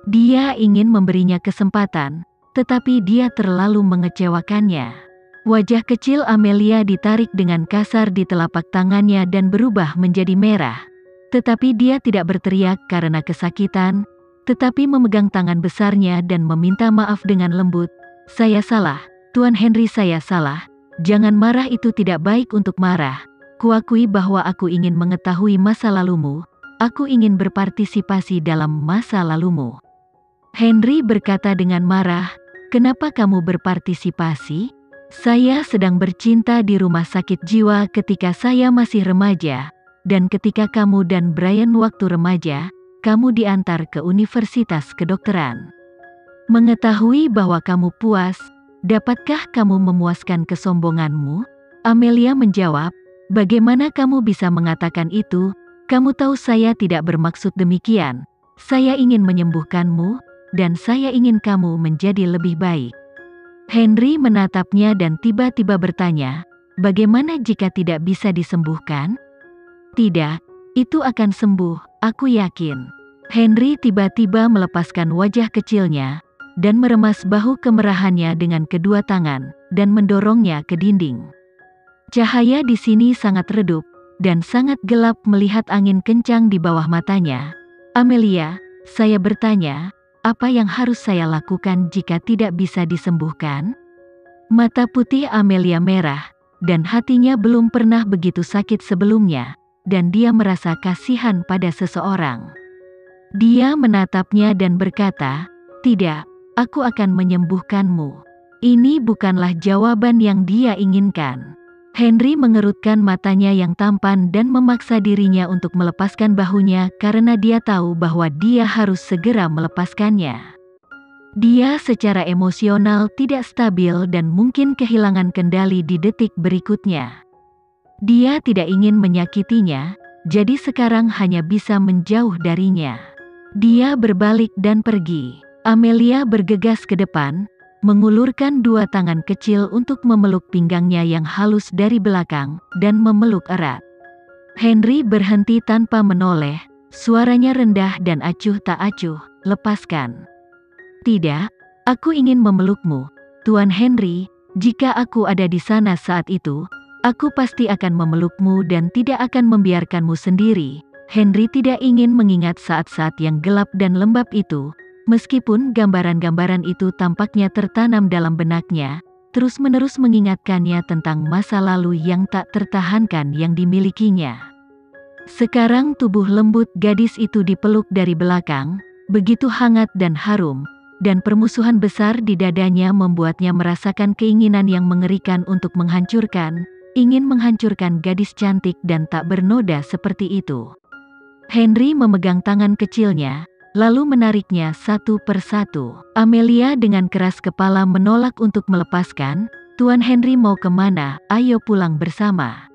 Dia ingin memberinya kesempatan, tetapi dia terlalu mengecewakannya. Wajah kecil Amelia ditarik dengan kasar di telapak tangannya dan berubah menjadi merah. Tetapi dia tidak berteriak karena kesakitan, tetapi memegang tangan besarnya dan meminta maaf dengan lembut. "Saya salah, Tuan Henry, saya salah. Jangan marah, itu tidak baik untuk marah. Kuakui bahwa aku ingin mengetahui masa lalumu. Aku ingin berpartisipasi dalam masa lalumu." Henry berkata dengan marah, "Kenapa kamu berpartisipasi? Saya sedang bercinta di rumah sakit jiwa ketika saya masih remaja, dan ketika kamu dan Brian waktu remaja, kamu diantar ke Universitas Kedokteran. Mengetahui bahwa kamu puas, dapatkah kamu memuaskan kesombonganmu?" Amelia menjawab, "Bagaimana kamu bisa mengatakan itu? Kamu tahu saya tidak bermaksud demikian. Saya ingin menyembuhkanmu, dan saya ingin kamu menjadi lebih baik." Henry menatapnya dan tiba-tiba bertanya, "Bagaimana jika tidak bisa disembuhkan?" "Tidak, itu akan sembuh, aku yakin." Henry tiba-tiba melepaskan wajah kecilnya, dan meremas bahu kemerahannya dengan kedua tangan, dan mendorongnya ke dinding. Cahaya di sini sangat redup, dan sangat gelap melihat angin kencang di bawah matanya. "Amelia, saya bertanya, apa yang harus saya lakukan jika tidak bisa disembuhkan?" Mata putih Amelia merah, dan hatinya belum pernah begitu sakit sebelumnya, dan dia merasa kasihan pada seseorang. Dia menatapnya dan berkata, "Tidak, aku akan menyembuhkanmu." Ini bukanlah jawaban yang dia inginkan. Henry mengerutkan matanya yang tampan dan memaksa dirinya untuk melepaskan bahunya karena dia tahu bahwa dia harus segera melepaskannya. Dia secara emosional tidak stabil dan mungkin kehilangan kendali di detik berikutnya. Dia tidak ingin menyakitinya, jadi sekarang hanya bisa menjauh darinya. Dia berbalik dan pergi. Amelia bergegas ke depan, mengulurkan dua tangan kecil untuk memeluk pinggangnya yang halus dari belakang, dan memeluk erat. Henry berhenti tanpa menoleh, suaranya rendah dan acuh tak acuh, "Lepaskan." "Tidak, aku ingin memelukmu, Tuan Henry. Jika aku ada di sana saat itu, aku pasti akan memelukmu dan tidak akan membiarkanmu sendiri." Henry tidak ingin mengingat saat-saat yang gelap dan lembab itu. Meskipun gambaran-gambaran itu tampaknya tertanam dalam benaknya, terus-menerus mengingatkannya tentang masa lalu yang tak tertahankan yang dimilikinya. Sekarang tubuh lembut gadis itu dipeluk dari belakang, begitu hangat dan harum, dan permusuhan besar di dadanya membuatnya merasakan keinginan yang mengerikan untuk ingin menghancurkan gadis cantik dan tak bernoda seperti itu. Henry memegang tangan kecilnya, lalu menariknya satu persatu. Amelia dengan keras kepala menolak untuk melepaskan. "Tuan Henry mau kemana? Ayo pulang bersama."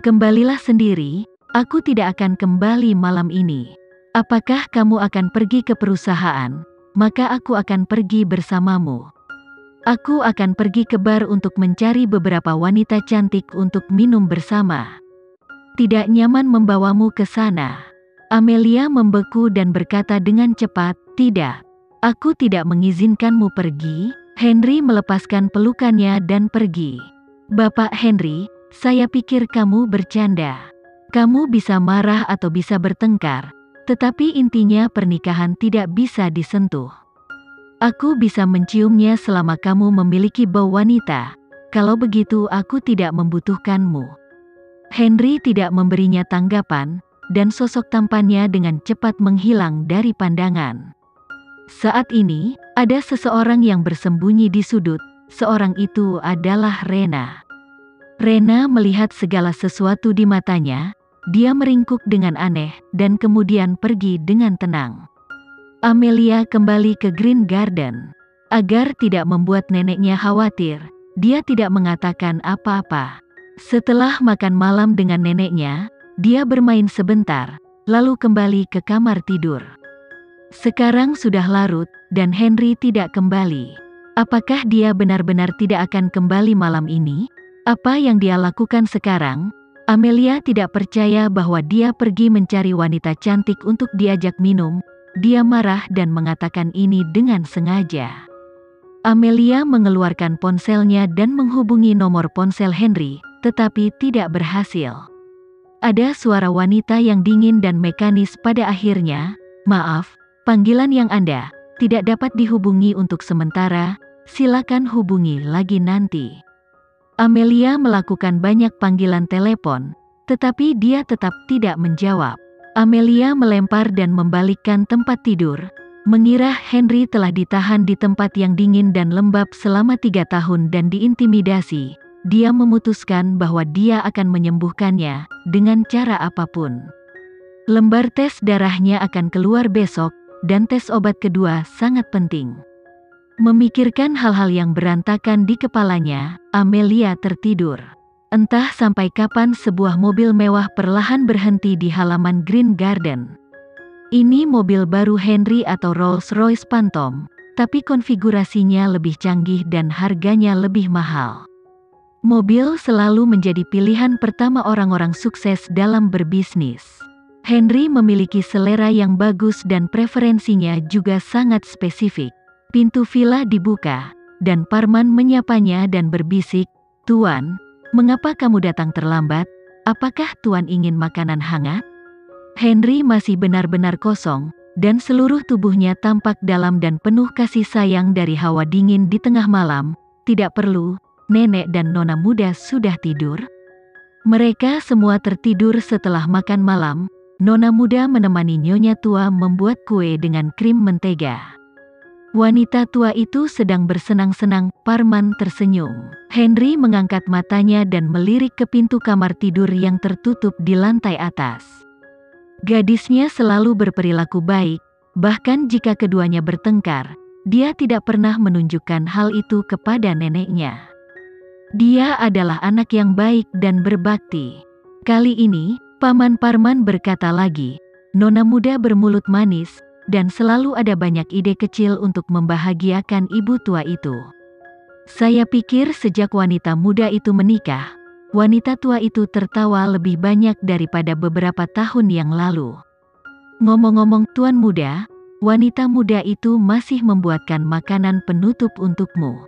"Kembalilah sendiri, aku tidak akan kembali malam ini. Apakah kamu akan pergi ke perusahaan? Maka aku akan pergi bersamamu. Aku akan pergi ke bar untuk mencari beberapa wanita cantik untuk minum bersama. Tidak nyaman membawamu ke sana." Amelia membeku dan berkata dengan cepat, "Tidak, aku tidak mengizinkanmu pergi." Henry melepaskan pelukannya dan pergi. "Bapak Henry, saya pikir kamu bercanda. Kamu bisa marah atau bisa bertengkar, tetapi intinya pernikahan tidak bisa disentuh. Aku bisa menciumnya selama kamu memiliki bau wanita. Kalau begitu aku tidak membutuhkanmu." Henry tidak memberinya tanggapan, dan sosok tampannya dengan cepat menghilang dari pandangan. Saat ini, ada seseorang yang bersembunyi di sudut. Seorang itu adalah Rena. Rena melihat segala sesuatu di matanya. Dia meringkuk dengan aneh, dan kemudian pergi dengan tenang. Amelia kembali ke Green Garden. Agar tidak membuat neneknya khawatir, dia tidak mengatakan apa-apa. Setelah makan malam dengan neneknya, dia bermain sebentar, lalu kembali ke kamar tidur. Sekarang sudah larut, dan Henry tidak kembali. Apakah dia benar-benar tidak akan kembali malam ini? Apa yang dia lakukan sekarang? Amelia tidak percaya bahwa dia pergi mencari wanita cantik untuk diajak minum, dia marah dan mengatakan ini dengan sengaja. Amelia mengeluarkan ponselnya dan menghubungi nomor ponsel Henry, tetapi tidak berhasil. Ada suara wanita yang dingin dan mekanis pada akhirnya. "Maaf, panggilan yang Anda tidak dapat dihubungi untuk sementara, silakan hubungi lagi nanti." Amelia melakukan banyak panggilan telepon, tetapi dia tetap tidak menjawab. Amelia melempar dan membalikkan tempat tidur, mengira Henry telah ditahan di tempat yang dingin dan lembab selama 3 tahun dan diintimidasi. Dia memutuskan bahwa dia akan menyembuhkannya dengan cara apapun. Lembar tes darahnya akan keluar besok, dan tes obat kedua sangat penting. Memikirkan hal-hal yang berantakan di kepalanya, Amelia tertidur. Entah sampai kapan sebuah mobil mewah perlahan berhenti di halaman Green Garden. Ini mobil baru Henry atau Rolls-Royce Phantom, tapi konfigurasinya lebih canggih dan harganya lebih mahal. Mobil selalu menjadi pilihan pertama orang-orang sukses dalam berbisnis. Henry memiliki selera yang bagus dan preferensinya juga sangat spesifik. Pintu villa dibuka, dan Parman menyapanya dan berbisik, "Tuan, mengapa kamu datang terlambat? Apakah Tuan ingin makanan hangat?" Henry masih benar-benar kosong, dan seluruh tubuhnya tampak dalam dan penuh kasih sayang dari hawa dingin di tengah malam. "Tidak perlu, nenek dan nona muda sudah tidur." Mereka semua tertidur setelah makan malam. Nona muda menemani nyonya tua membuat kue dengan krim mentega. Wanita tua itu sedang bersenang-senang. Parman tersenyum. Henry mengangkat matanya dan melirik ke pintu kamar tidur yang tertutup di lantai atas. Gadisnya selalu berperilaku baik, bahkan jika keduanya bertengkar, dia tidak pernah menunjukkan hal itu kepada neneknya. Dia adalah anak yang baik dan berbakti. Kali ini, Paman Parman berkata lagi, "Nona muda bermulut manis, dan selalu ada banyak ide kecil untuk membahagiakan ibu tua itu. Saya pikir sejak wanita muda itu menikah, wanita tua itu tertawa lebih banyak daripada beberapa tahun yang lalu. Ngomong-ngomong Tuan muda, wanita muda itu masih membuatkan makanan penutup untukmu."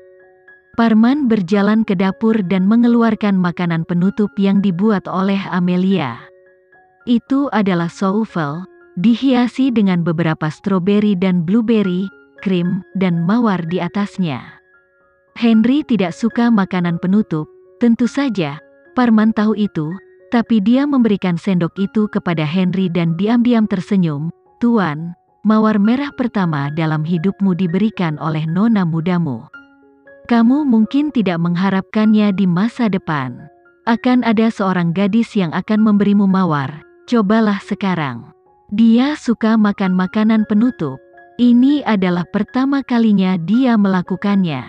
Parman berjalan ke dapur dan mengeluarkan makanan penutup yang dibuat oleh Amelia. Itu adalah souffle, dihiasi dengan beberapa stroberi dan blueberry, krim, dan mawar di atasnya. Henry tidak suka makanan penutup, tentu saja, Parman tahu itu, tapi dia memberikan sendok itu kepada Henry dan diam-diam tersenyum. "Tuan, mawar merah pertama dalam hidupmu diberikan oleh nona mudamu. Kamu mungkin tidak mengharapkannya di masa depan. Akan ada seorang gadis yang akan memberimu mawar, cobalah sekarang." Dia suka makan makanan penutup. Ini adalah pertama kalinya dia melakukannya.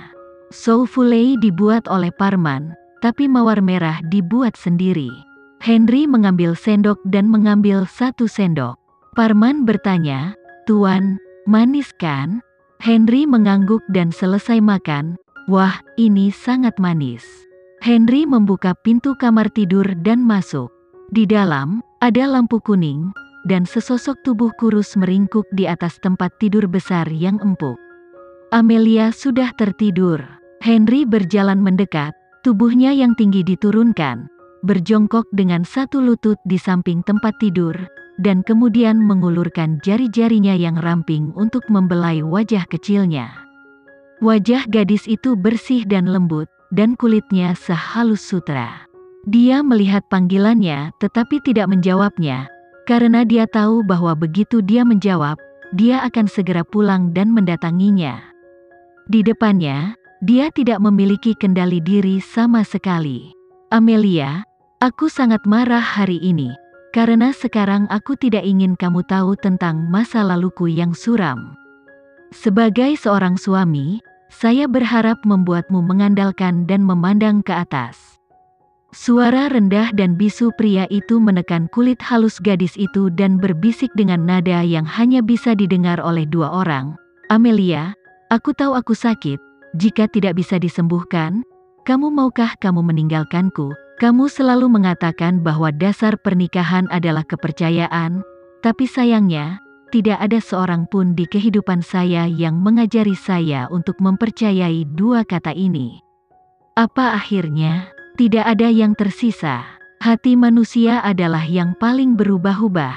Souffle dibuat oleh Parman, tapi mawar merah dibuat sendiri. Henry mengambil sendok dan mengambil 1 sendok. Parman bertanya, "Tuan, manis kan?" Henry mengangguk dan selesai makan. "Wah, ini sangat manis." Henry membuka pintu kamar tidur dan masuk. Di dalam, ada lampu kuning, dan sesosok tubuh kurus meringkuk di atas tempat tidur besar yang empuk. Amelia sudah tertidur. Henry berjalan mendekat, tubuhnya yang tinggi diturunkan, berjongkok dengan 1 lutut di samping tempat tidur, dan kemudian mengulurkan jari-jarinya yang ramping untuk membelai wajah kecilnya. Wajah gadis itu bersih dan lembut, dan kulitnya sehalus sutra. Dia melihat panggilannya tetapi tidak menjawabnya, karena dia tahu bahwa begitu dia menjawab, dia akan segera pulang dan mendatanginya. Di depannya, dia tidak memiliki kendali diri sama sekali. "Amelia, aku sangat marah hari ini, karena sekarang aku tidak ingin kamu tahu tentang masa laluku yang suram. Sebagai seorang suami, saya berharap membuatmu mengandalkan dan memandang ke atas." Suara rendah dan bisu pria itu menekan kulit halus gadis itu dan berbisik dengan nada yang hanya bisa didengar oleh 2 orang. "Amelia, aku tahu aku sakit. Jika tidak bisa disembuhkan, maukah kamu meninggalkanku? Kamu selalu mengatakan bahwa dasar pernikahan adalah kepercayaan, tapi sayangnya, tidak ada seorang pun di kehidupan saya yang mengajari saya untuk mempercayai dua kata ini. Apa akhirnya? Tidak ada yang tersisa. Hati manusia adalah yang paling berubah-ubah.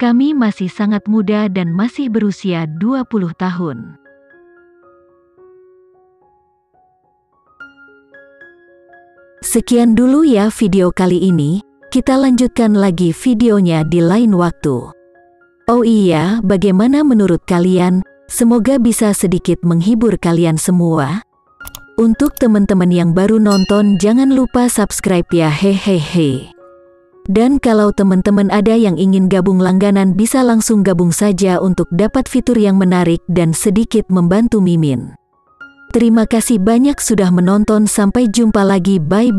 Kami masih sangat muda dan masih berusia 20 tahun. Sekian dulu ya video kali ini, kita lanjutkan lagi videonya di lain waktu. Oh iya, bagaimana menurut kalian? Semoga bisa sedikit menghibur kalian semua. Untuk teman-teman yang baru nonton, jangan lupa subscribe ya, hehehe. Dan kalau teman-teman ada yang ingin gabung langganan, bisa langsung gabung saja untuk dapat fitur yang menarik dan sedikit membantu Mimin. Terima kasih banyak sudah menonton, sampai jumpa lagi, bye.